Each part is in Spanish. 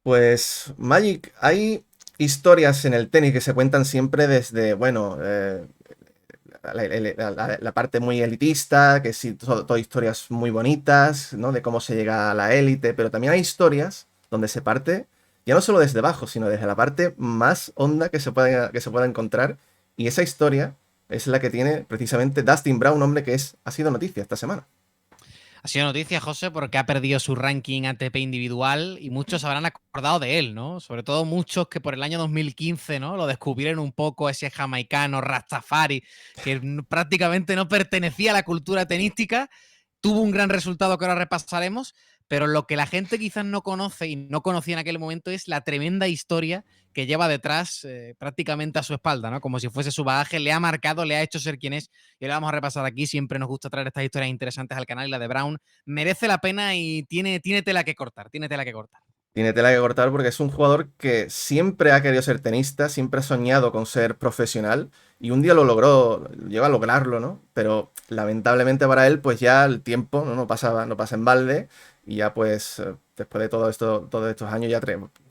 Pues Magic, hay historias en el tenis que se cuentan siempre desde, bueno, la parte muy elitista, que sí, todo historias muy bonitas, ¿no? De cómo se llega a la élite, pero también hay historias donde se parte, ya no solo desde abajo, sino desde la parte más honda que se pueda encontrar. Y esa historia es la que tiene precisamente Dustin Brown, hombre, ha sido noticia esta semana. Ha sido noticia, José, porque ha perdido su ranking ATP individual y muchos habrán acordado de él, ¿no? Sobre todo muchos que por el año 2015, ¿no? Lo descubrieron un poco ese jamaicano Rastafari, que prácticamente no pertenecía a la cultura tenística. Tuvo un gran resultado que ahora repasaremos, pero lo que la gente quizás no conoce y no conocía en aquel momento es la tremenda historia que lleva detrás prácticamente a su espalda, ¿no? Como si fuese su bagaje, le ha marcado, le ha hecho ser quien es, y lo vamos a repasar aquí. Siempre nos gusta traer estas historias interesantes al canal, y la de Brown merece la pena y tiene tela que cortar, tiene tela que cortar. Tiene tela que cortar porque es un jugador que siempre ha querido ser tenista, siempre ha soñado con ser profesional y un día lo logró, llegó a lograrlo, ¿no? Pero lamentablemente para él, pues ya el tiempo no pasa en balde y ya pues después de todo esto, todos estos años, ya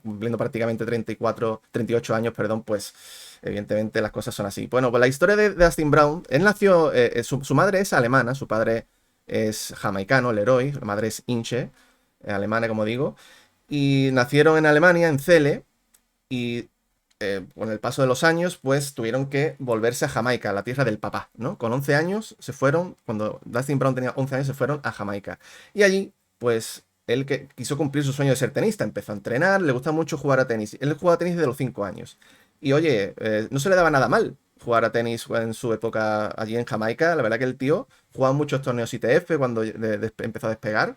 cumpliendo prácticamente 34, 38 años, perdón, pues evidentemente las cosas son así. Bueno, pues la historia de Dustin Brown, él nació, su madre es alemana, su padre es jamaicano, Leroy, la madre es Inche, alemana como digo. Y nacieron en Alemania, en Celle, y con el paso de los años, pues tuvieron que volverse a Jamaica, la tierra del papá, ¿no? Con 11 años se fueron, cuando Dustin Brown tenía 11 años, se fueron a Jamaica. Y allí, pues, él que quiso cumplir su sueño de ser tenista, empezó a entrenar, le gusta mucho jugar a tenis. Él jugaba a tenis desde los 5 años. Y oye, no se le daba nada mal jugar a tenis en su época allí en Jamaica. La verdad que el tío jugaba muchos torneos ITF cuando empezó a despegar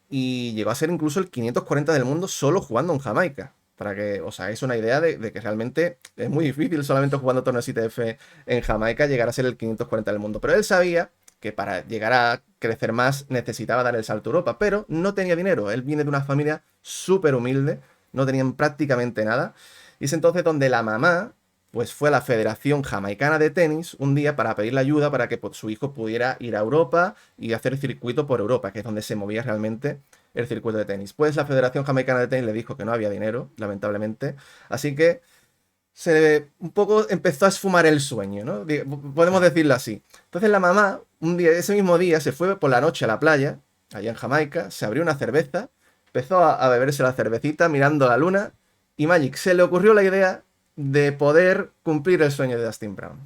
y llegó a ser incluso el 540 del mundo solo jugando en Jamaica. Para que os hagáis una idea de que realmente es muy difícil solamente jugando torneos ITF en Jamaica llegar a ser el 540 del mundo. Pero él sabía que para llegar a crecer más necesitaba dar el salto a Europa, pero no tenía dinero. Él viene de una familia súper humilde, no tenían prácticamente nada. Y es entonces donde la mamá pues fue a la Federación Jamaicana de Tenis un día para pedirle ayuda para que pues, su hijo pudiera ir a Europa y hacer circuito por Europa, que es donde se movía realmente el circuito de tenis. Pues la Federación Jamaicana de Tenis le dijo que no había dinero, lamentablemente, así que un poco empezó a esfumar el sueño, ¿no? Podemos Claro. decirlo así. Entonces la mamá, ese mismo día, se fue por la noche a la playa, allá en Jamaica, se abrió una cerveza, empezó a beberse la cervecita mirando la luna, y Magic se le ocurrió la idea de poder cumplir el sueño de Dustin Brown.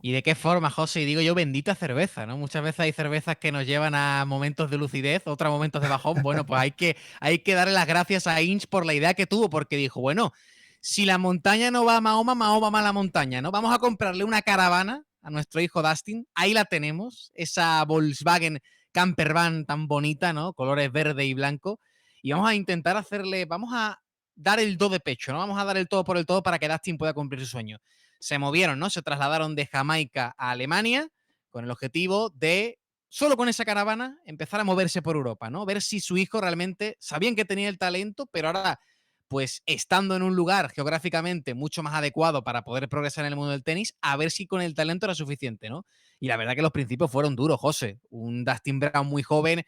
¿Y de qué forma, José? Y digo yo, bendita cerveza, ¿no? Muchas veces hay cervezas que nos llevan a momentos de lucidez, otros momentos de bajón. Bueno, pues hay que darle las gracias a Inch por la idea que tuvo, porque dijo, bueno, si la montaña no va a Mahoma, Mahoma va a la montaña, ¿no? Vamos a comprarle una caravana a nuestro hijo Dustin. Ahí la tenemos, esa Volkswagen Camper Van tan bonita, ¿no? Colores verde y blanco. Y vamos a intentar vamos a dar el do de pecho, ¿no? Vamos a dar el todo por el todo para que Dustin pueda cumplir su sueño. Se movieron, ¿no? Se trasladaron de Jamaica a Alemania con el objetivo de, solo con esa caravana, empezar a moverse por Europa, ¿no? Ver si su hijo realmente, sabían que tenía el talento, pero ahora, pues estando en un lugar geográficamente mucho más adecuado para poder progresar en el mundo del tenis, a ver si con el talento era suficiente, ¿no? Y la verdad que los principios fueron duros, José. Un Dustin Brown muy joven,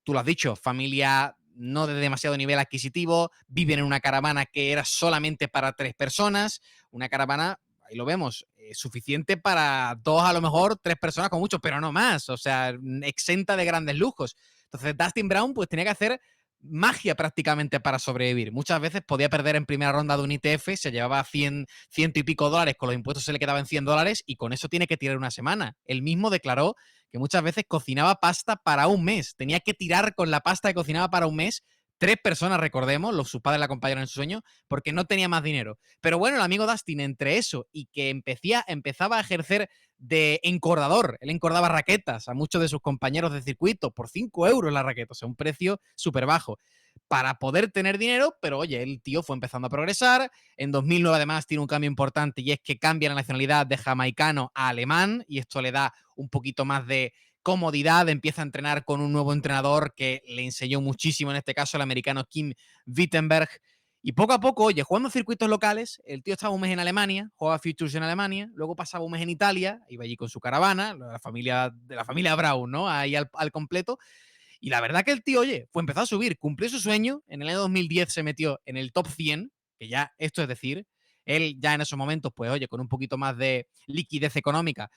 tú lo has dicho, familia no de demasiado nivel adquisitivo, viven en una caravana que era solamente para 3 personas, una caravana, ahí lo vemos, suficiente para 2, a lo mejor 3 personas con mucho, pero no más, o sea, exenta de grandes lujos. Entonces Dustin Brown pues tenía que hacer magia prácticamente para sobrevivir. Muchas veces podía perder en primera ronda de un ITF, se llevaba 100, ciento y pico dólares, con los impuestos se le quedaban $100 y con eso tiene que tirar una semana. Él mismo declaró que muchas veces cocinaba pasta para un mes. Tenía que tirar con la pasta que cocinaba para un mes. 3 personas, recordemos, sus padres la acompañaron en su sueño, porque no tenía más dinero. Pero bueno, el amigo Dustin, entre eso y que empezaba a ejercer de encordador, él encordaba raquetas a muchos de sus compañeros de circuito por 5 euros la raqueta, o sea, un precio súper bajo para poder tener dinero, pero oye, el tío fue empezando a progresar. En 2009 además tiene un cambio importante y es que cambia la nacionalidad de jamaicano a alemán y esto le da un poquito más de comodidad, empieza a entrenar con un nuevo entrenador que le enseñó muchísimo, en este caso el americano Kim Wittenberg. Y poco a poco, oye, jugando circuitos locales, el tío estaba un mes en Alemania, jugaba Futures en Alemania, luego pasaba un mes en Italia, iba allí con su caravana, de la familia Brown, ¿no? Ahí al completo. Y la verdad que el tío, oye, pues empezó a subir, cumplió su sueño, en el año 2010 se metió en el top 100, que ya esto es decir, él ya en esos momentos, pues oye, con un poquito más de liquidez económica,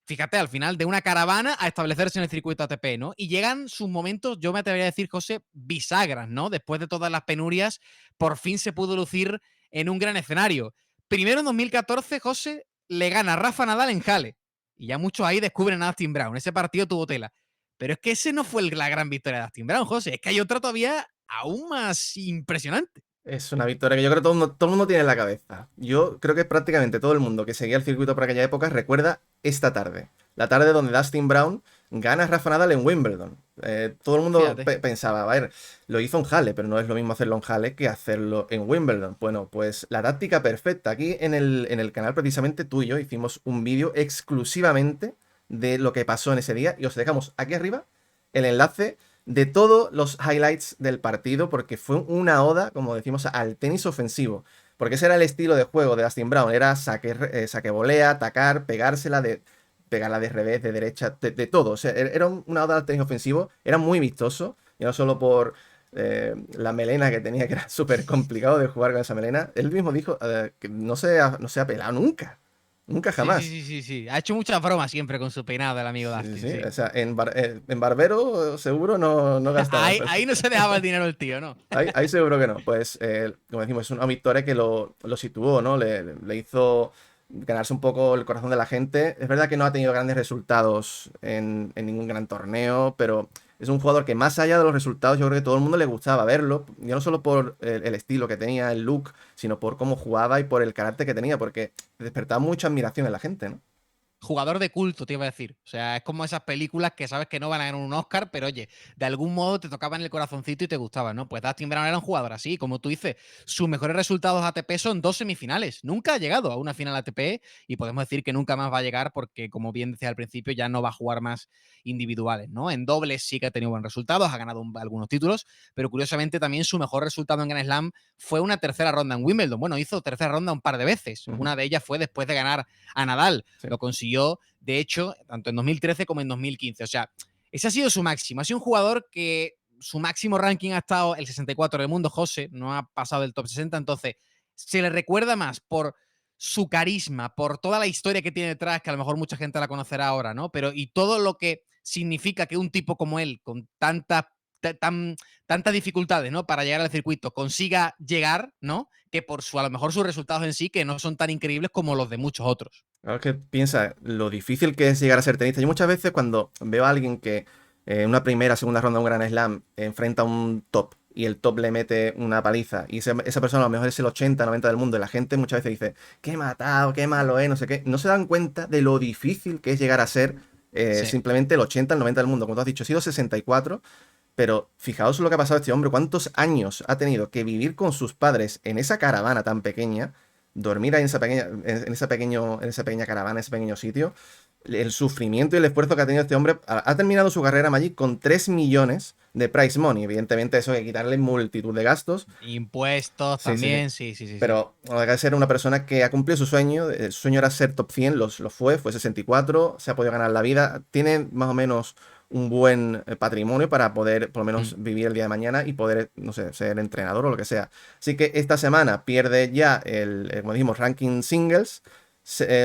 fíjate, al final de una caravana a establecerse en el circuito ATP, ¿no? Y llegan sus momentos, yo me atrevería a decir, José, bisagras, ¿no? Después de todas las penurias, por fin se pudo lucir en un gran escenario. Primero en 2014, José le gana a Rafa Nadal en Halle. Y ya muchos ahí descubren a Dustin Brown. Ese partido tuvo tela. Pero es que ese no fue la gran victoria de Dustin Brown, José. Es que hay otra todavía aún más impresionante. Es una victoria que yo creo que todo el mundo tiene en la cabeza. Yo creo que prácticamente todo el mundo que seguía el circuito por aquella época recuerda esta tarde. La tarde donde Dustin Brown gana a Rafa Nadal en Wimbledon. Todo el mundo Fíjate. pensaba, a ver, lo hizo en Halle, pero no es lo mismo hacerlo en Halle que hacerlo en Wimbledon. Bueno, pues la táctica perfecta. Aquí en el canal precisamente tú y yo hicimos un vídeo exclusivamente de lo que pasó en ese día y os dejamos aquí arriba el enlace de todos los highlights del partido, porque fue una oda, como decimos, al tenis ofensivo. Porque ese era el estilo de juego de Dustin Brown, era saque volea, atacar, pegarla de revés, de derecha, de todo. O sea, era una oda al tenis ofensivo, era muy vistoso, y no solo por la melena que tenía, que era súper complicado de jugar con esa melena. Él mismo dijo que no se ha pelado nunca, nunca Sí, sí, jamás. sí, sí, sí. Ha hecho muchas bromas siempre con su peinado el amigo Sí, sí, Dustin, sí. sí. O sea, en barbero seguro no gastaba. Ahí no se dejaba el dinero el tío, ¿no? Ahí seguro que no. Pues, como decimos, es una victoria que lo situó, ¿no? Le hizo ganarse un poco el corazón de la gente. Es verdad que no ha tenido grandes resultados en ningún gran torneo, pero es un jugador que más allá de los resultados, yo creo que todo el mundo le gustaba verlo. Ya no solo por el estilo que tenía, el look, sino por cómo jugaba y por el carácter que tenía, porque despertaba mucha admiración en la gente, ¿no? Jugador de culto, te iba a decir. O sea, es como esas películas que sabes que no van a ganar un Oscar, pero oye, de algún modo te tocaban el corazoncito y te gustaban, ¿no? Pues Dustin Brown era un jugador así, como tú dices, sus mejores resultados ATP son 2 semifinales. Nunca ha llegado a una final ATP y podemos decir que nunca más va a llegar porque, como bien decía al principio, ya no va a jugar más individuales, ¿no? En dobles sí que ha tenido buenos resultados, ha ganado algunos títulos, pero curiosamente también su mejor resultado en Grand Slam fue una tercera ronda en Wimbledon. Bueno, hizo tercera ronda un par de veces. Ujú. Una de ellas fue después de ganar a Nadal. Sí. Lo consiguió, de hecho, tanto en 2013 como en 2015. O sea, ese ha sido su máximo. Ha sido un jugador que su máximo ranking ha estado el 64 del mundo, José, no ha pasado del top 60, entonces se le recuerda más por su carisma, por toda la historia que tiene detrás, que a lo mejor mucha gente la conocerá ahora, ¿no? Pero y todo lo que significa que un tipo como él, con tantas dificultades, ¿no? Para llegar al circuito, consiga llegar, ¿no? Que por a lo mejor sus resultados en sí, que no son tan increíbles como los de muchos otros. Claro que piensa lo difícil que es llegar a ser tenista. Yo muchas veces cuando veo a alguien que en una primera, segunda ronda de un Grand Slam enfrenta a un top y el top le mete una paliza y esa persona a lo mejor es el 80-90 del mundo y la gente muchas veces dice, qué matado, qué malo es, no sé qué. No se dan cuenta de lo difícil que es llegar a ser Sí. simplemente el 80-90 del mundo. Como tú has dicho, ha sido 64, pero fijaos lo que ha pasado a este hombre, cuántos años ha tenido que vivir con sus padres en esa caravana tan pequeña, dormir ahí en esa pequeña caravana, en ese pequeño sitio. El sufrimiento y el esfuerzo que ha tenido este hombre. Ha terminado su carrera Magic con 3 millones de prize money. Evidentemente, eso hay que quitarle multitud de gastos. Impuestos Sí, sí, sí. también, sí, sí, sí, sí. Pero no deja de ser una persona que ha cumplido su sueño. El sueño era ser top 100, lo fue 64, se ha podido ganar la vida. Tiene más o menos un buen patrimonio para poder, por lo Mm. menos, vivir el día de mañana y poder, no sé, ser entrenador o lo que sea. Así que esta semana pierde ya como dijimos, ranking singles.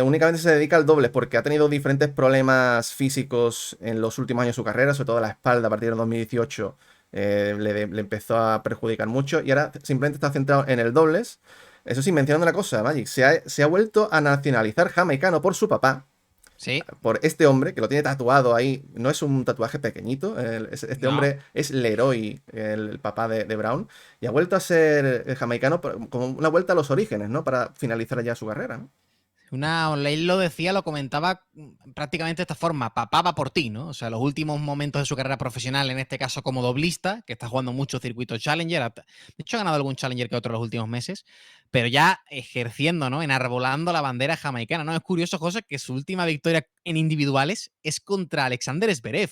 Únicamente se dedica al doble porque ha tenido diferentes problemas físicos en los últimos años de su carrera, sobre todo la espalda a partir de 2018 le empezó a perjudicar mucho y ahora simplemente está centrado en el dobles. Eso sí, mencionando una cosa, Magic, se ha vuelto a nacionalizar jamaicano por su papá, Sí, por este hombre que lo tiene tatuado ahí. No es un tatuaje pequeñito, este no. hombre es Leroy, el papá de Brown, y ha vuelto a ser jamaicano como una vuelta a los orígenes, ¿no? Para finalizar ya su carrera, ¿no? Él lo decía, lo comentaba prácticamente de esta forma: papá va por ti, ¿no? O sea, los últimos momentos de su carrera profesional, en este caso como doblista, que está jugando mucho circuito Challenger, de hecho ha ganado algún Challenger que otro en los últimos meses, pero ya ejerciendo, ¿no? Enarbolando la bandera jamaicana, ¿no? Es curioso, José, que su última victoria en individuales es contra Alexander Zverev.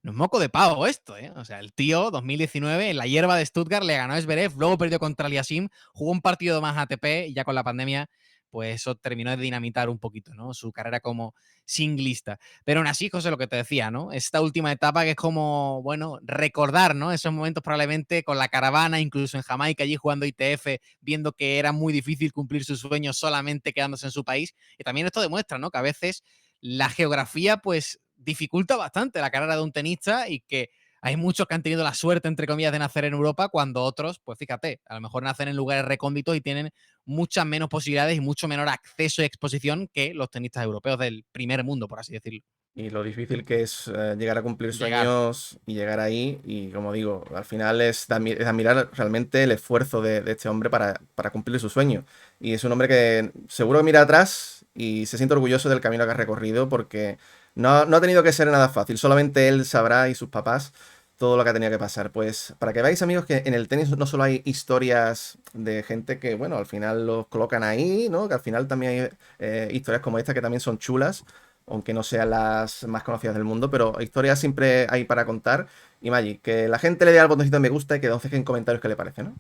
No es moco de pavo esto, ¿eh? O sea, el tío, 2019, en la hierba de Stuttgart, le ganó a Zverev, luego perdió contra Aliasim, jugó un partido más ATP y ya con la pandemia pues eso terminó de dinamitar un poquito, ¿no? Su carrera como singlista. Pero aún así, José, lo que te decía, ¿no? Esta última etapa que es como, bueno, recordar, ¿no? Esos momentos probablemente con la caravana, incluso en Jamaica, allí jugando ITF, viendo que era muy difícil cumplir sus sueños solamente quedándose en su país. Y también esto demuestra, ¿no? Que a veces la geografía, pues, dificulta bastante la carrera de un tenista y que hay muchos que han tenido la suerte, entre comillas, de nacer en Europa, cuando otros, pues fíjate, a lo mejor nacen en lugares recónditos y tienen muchas menos posibilidades y mucho menor acceso y exposición que los tenistas europeos del primer mundo, por así decirlo. Y lo difícil que es llegar a cumplir Llegar. sueños y llegar ahí. Y como digo, al final es admirar realmente el esfuerzo de este hombre para cumplir su sueño. Y es un hombre que seguro que mira atrás y se siente orgulloso del camino que ha recorrido porque no ha tenido que ser nada fácil. Solamente él sabrá y sus papás todo lo que ha tenido que pasar. Pues para que veáis, amigos, que en el tenis no solo hay historias de gente que, bueno, al final los colocan ahí, ¿no? Que al final también hay historias como esta que también son chulas, aunque no sean las más conocidas del mundo, pero historias siempre hay para contar. Y Magic, que la gente le dé al botoncito de me gusta y que nos deje en comentarios qué le parece, ¿no?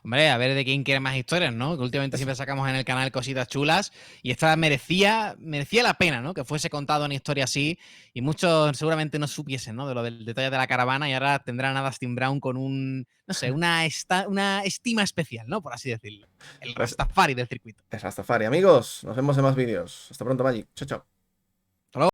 Hombre, a ver de quién quiere más historias, ¿no? Que últimamente Eso. siempre sacamos en el canal cositas chulas y esta merecía la pena, ¿no? Que fuese contado una historia así y muchos seguramente no supiesen, ¿no? De lo del detalle de la caravana y ahora tendrán a Dustin Brown con no sé, una estima especial, ¿no? Por así decirlo. El Pues Rastafari del circuito. es Rastafari, amigos. Nos vemos en más vídeos. Hasta pronto, Magic. Chao, chao.